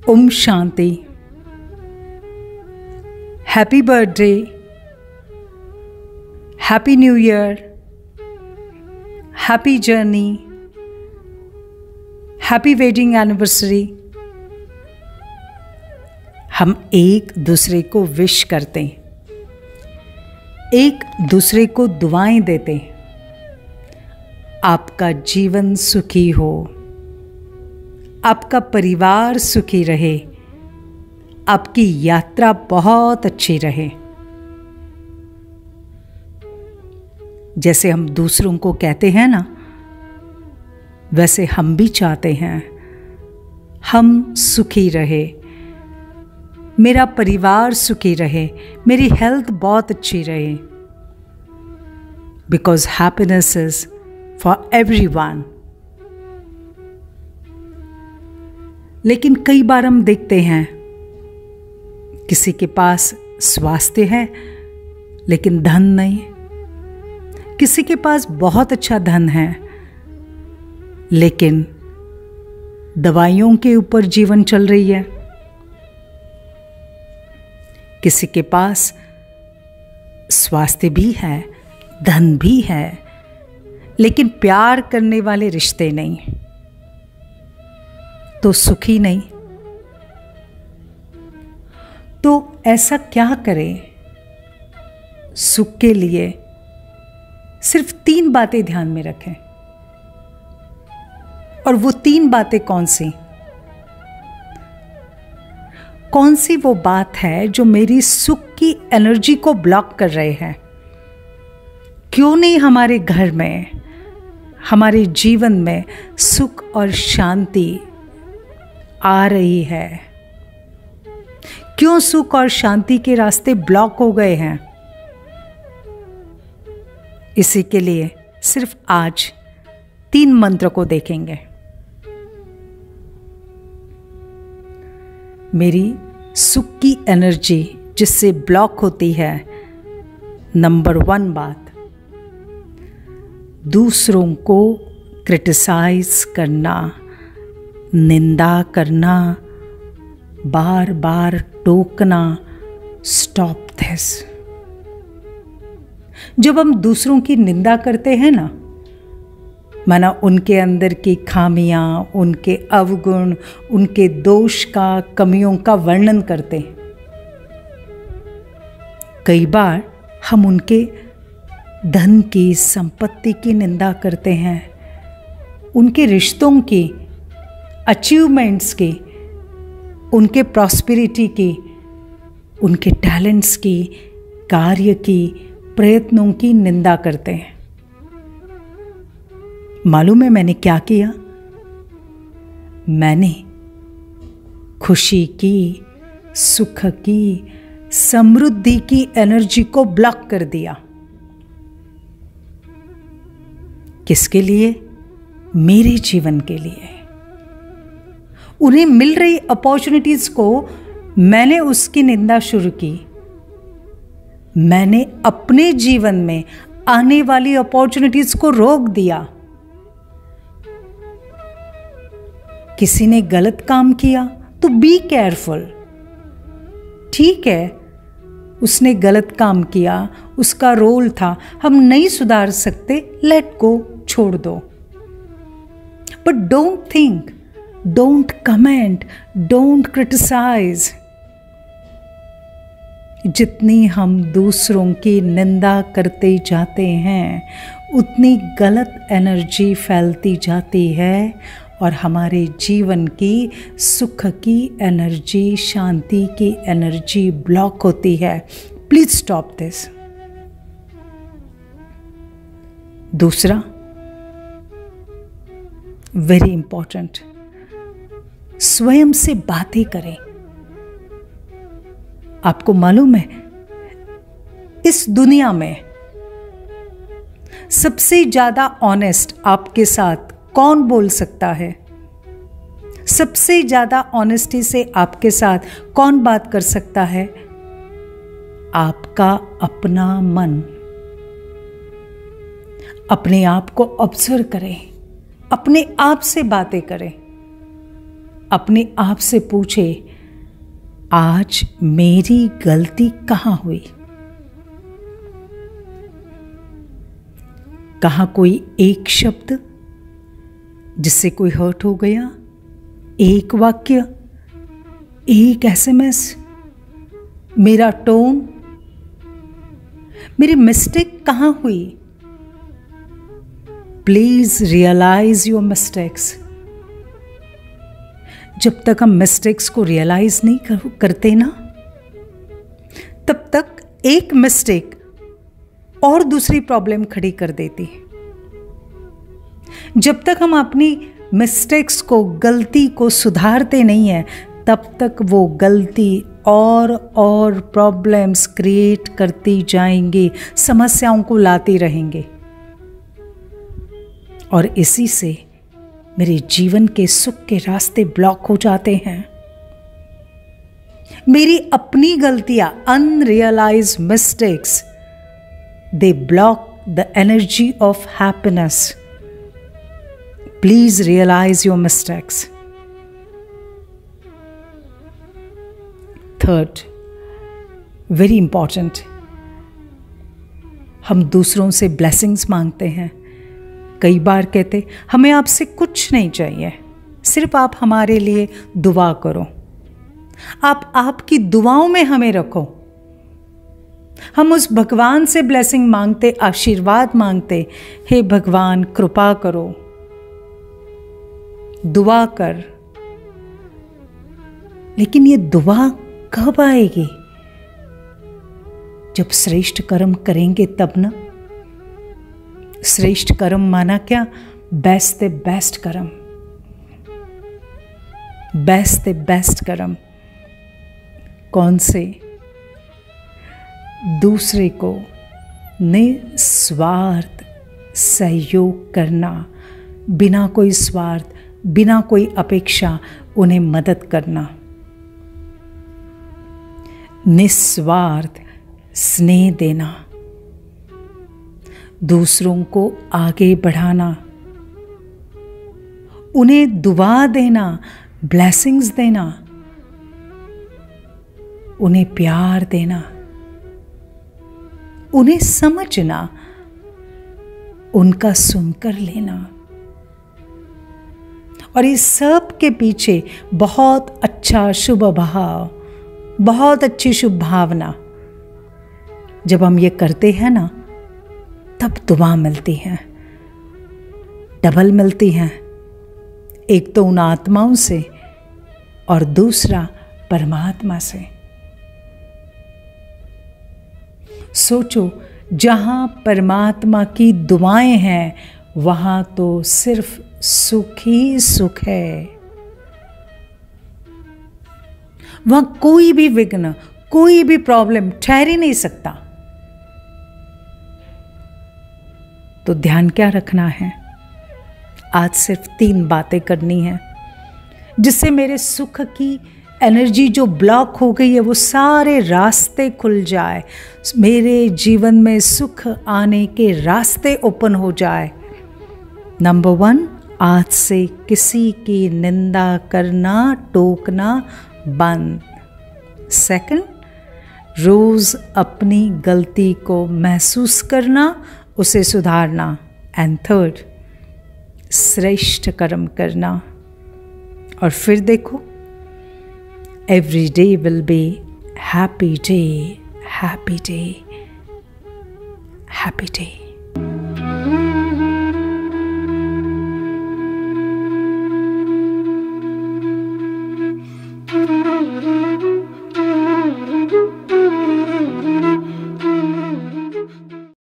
ओम Shanti. Happy birthday, happy new year, happy journey, happy wedding anniversary. हम एक दूसरे को विश करते हैं, एक दूसरे को दुआएं देते हैं। आपका जीवन सुखी हो, आपका परिवार सुखी रहे, आपकी यात्रा बहुत अच्छी रहे। जैसे हम दूसरों को कहते हैं ना, वैसे हम भी चाहते हैं हम सुखी रहे, मेरा परिवार सुखी रहे, मेरी हेल्थ बहुत अच्छी रहे। Because happiness is for everyone. लेकिन कई बार हम देखते हैं किसी के पास स्वास्थ्य है लेकिन धन नहीं, किसी के पास बहुत अच्छा धन है लेकिन दवाइयों के ऊपर जीवन चल रही है। किसी के पास स्वास्थ्य भी है, धन भी है, लेकिन प्यार करने वाले रिश्ते नहीं, तो सुखी नहीं। तो ऐसा क्या करें? सुख के लिए सिर्फ 3 बातें ध्यान में रखें। और वो 3 बातें कौन सी? कौन सी वो बात है जो मेरी सुख की एनर्जी को ब्लॉक कर रहे हैं? क्यों नहीं हमारे घर में, हमारे जीवन में सुख और शांति आ रही है? क्यों सुख और शांति के रास्ते ब्लॉक हो गए हैं? इसी के लिए सिर्फ आज 3 मंत्र को देखेंगे। मेरी सुख की एनर्जी जिससे ब्लॉक होती है, नंबर 1 बात, दूसरों को क्रिटिसाइज करना, निंदा करना, बार बार टोकना। Stop this. जब हम दूसरों की निंदा करते हैं ना, माना उनके अंदर की खामियां, उनके अवगुण, उनके दोष का, कमियों का वर्णन करते हैं। कई बार हम उनके धन की, संपत्ति की निंदा करते हैं, उनके रिश्तों की, अचीवमेंट्स की, उनके प्रॉस्पेरिटी की, उनके टैलेंट्स की, कार्य की, प्रयत्नों की निंदा करते हैं। मालूम है मैंने क्या किया? मैंने खुशी की, सुख की, समृद्धि की एनर्जी को ब्लॉक कर दिया। किसके लिए? मेरे जीवन के लिए। उन्हें मिल रही अपॉर्चुनिटीज को मैंने उसकी निंदा शुरू की। मैंने अपने जीवन में आने वाली अपॉर्चुनिटीज को रोक दिया। किसी ने गलत काम किया तो बी केयरफुल। ठीक है, उसने गलत काम किया, उसका रोल था, हम नहीं सुधार सकते, लेट गो, छोड़ दो। But don't think, don't comment, don't criticise. जितनी हम दूसरों की निंदा करते जाते हैं, उतनी गलत एनर्जी फैलती जाती है और हमारे जीवन की सुख की एनर्जी, शांति की एनर्जी ब्लॉक होती है। Please stop this. दूसरा, वेरी इंपॉर्टेंट, स्वयं से बातें करें। आपको मालूम है, इस दुनिया में सबसे ज्यादा ऑनेस्ट आपके साथ कौन बोल सकता है? सबसे ज्यादा ऑनेस्टी से आपके साथ कौन बात कर सकता है? आपका अपना मन। अपने आप को ऑब्जर्व करें, अपने आप से बातें करें। अपने आप से पूछे, आज मेरी गलती कहाँ हुई? कहाँ कोई एक शब्द जिससे कोई हर्ट हो गया, एक वाक्य, एक एसएमएस, मेरा टोन, मेरी मिस्टेक कहाँ हुई? Please realise your mistakes. जब तक हम मिस्टेक्स को रियलाइज नहीं करते ना, तब तक एक मिस्टेक और दूसरी प्रॉब्लम खड़ी कर देती है। जब तक हम अपनी मिस्टेक्स को, गलती को सुधारते नहीं हैं, तब तक वो गलती और प्रॉब्लम्स क्रिएट करती जाएंगी, समस्याओं को लाती रहेंगे। और इसी से मेरे जीवन के सुख के रास्ते ब्लॉक हो जाते हैं। मेरी अपनी गलतियां, unrealised mistakes, they block the energy of happiness. Please realise your mistakes. Third, very important, हम दूसरों से ब्लेसिंग्स मांगते हैं। कई बार कहते, हमें आपसे कुछ नहीं चाहिए, सिर्फ आप हमारे लिए दुआ करो, आप आपकी दुआओं में हमें रखो। हम उस भगवान से ब्लेसिंग मांगते, आशीर्वाद मांगते, हे भगवान कृपा करो, दुआ कर। लेकिन ये दुआ कब आएगी? जब श्रेष्ठ कर्म करेंगे तब ना। श्रेष्ठ कर्म माना क्या? बेस्ट से बेस्ट कर्म, बेस्ट से बेस्ट कर्म। कौन से? दूसरे को निस्वार्थ सहयोग करना, बिना कोई स्वार्थ, बिना कोई अपेक्षा उन्हें मदद करना। निस्वार्थ स्नेह देना, दूसरों को आगे बढ़ाना, उन्हें दुआ देना, ब्लेसिंग्स देना, उन्हें प्यार देना, उन्हें समझना, उनका सुनकर लेना। और इस सब के पीछे बहुत अच्छा शुभ भाव, बहुत अच्छी शुभ भावना। जब हम ये करते हैं ना, तब दुआ मिलती है, डबल मिलती हैं। एक तो उन आत्माओं से और दूसरा परमात्मा से। सोचो, जहां परमात्मा की दुआएं हैं, वहां तो सिर्फ सुख ही सुख है। वहां कोई भी विघ्न, कोई भी प्रॉब्लम ठहर ही नहीं सकता। तो ध्यान क्या रखना है? आज सिर्फ 3 बातें करनी है, जिससे मेरे सुख की एनर्जी जो ब्लॉक हो गई है, वो सारे रास्ते खुल जाए, मेरे जीवन में सुख आने के रास्ते ओपन हो जाए। नंबर 1, आज से किसी की निंदा करना, टोकना बंद। सेकंड, रोज अपनी गलती को महसूस करना, उसे सुधारना। एंड थर्ड, श्रेष्ठ कर्म करना। और फिर देखो, every day will be happy day, happy day, happy day.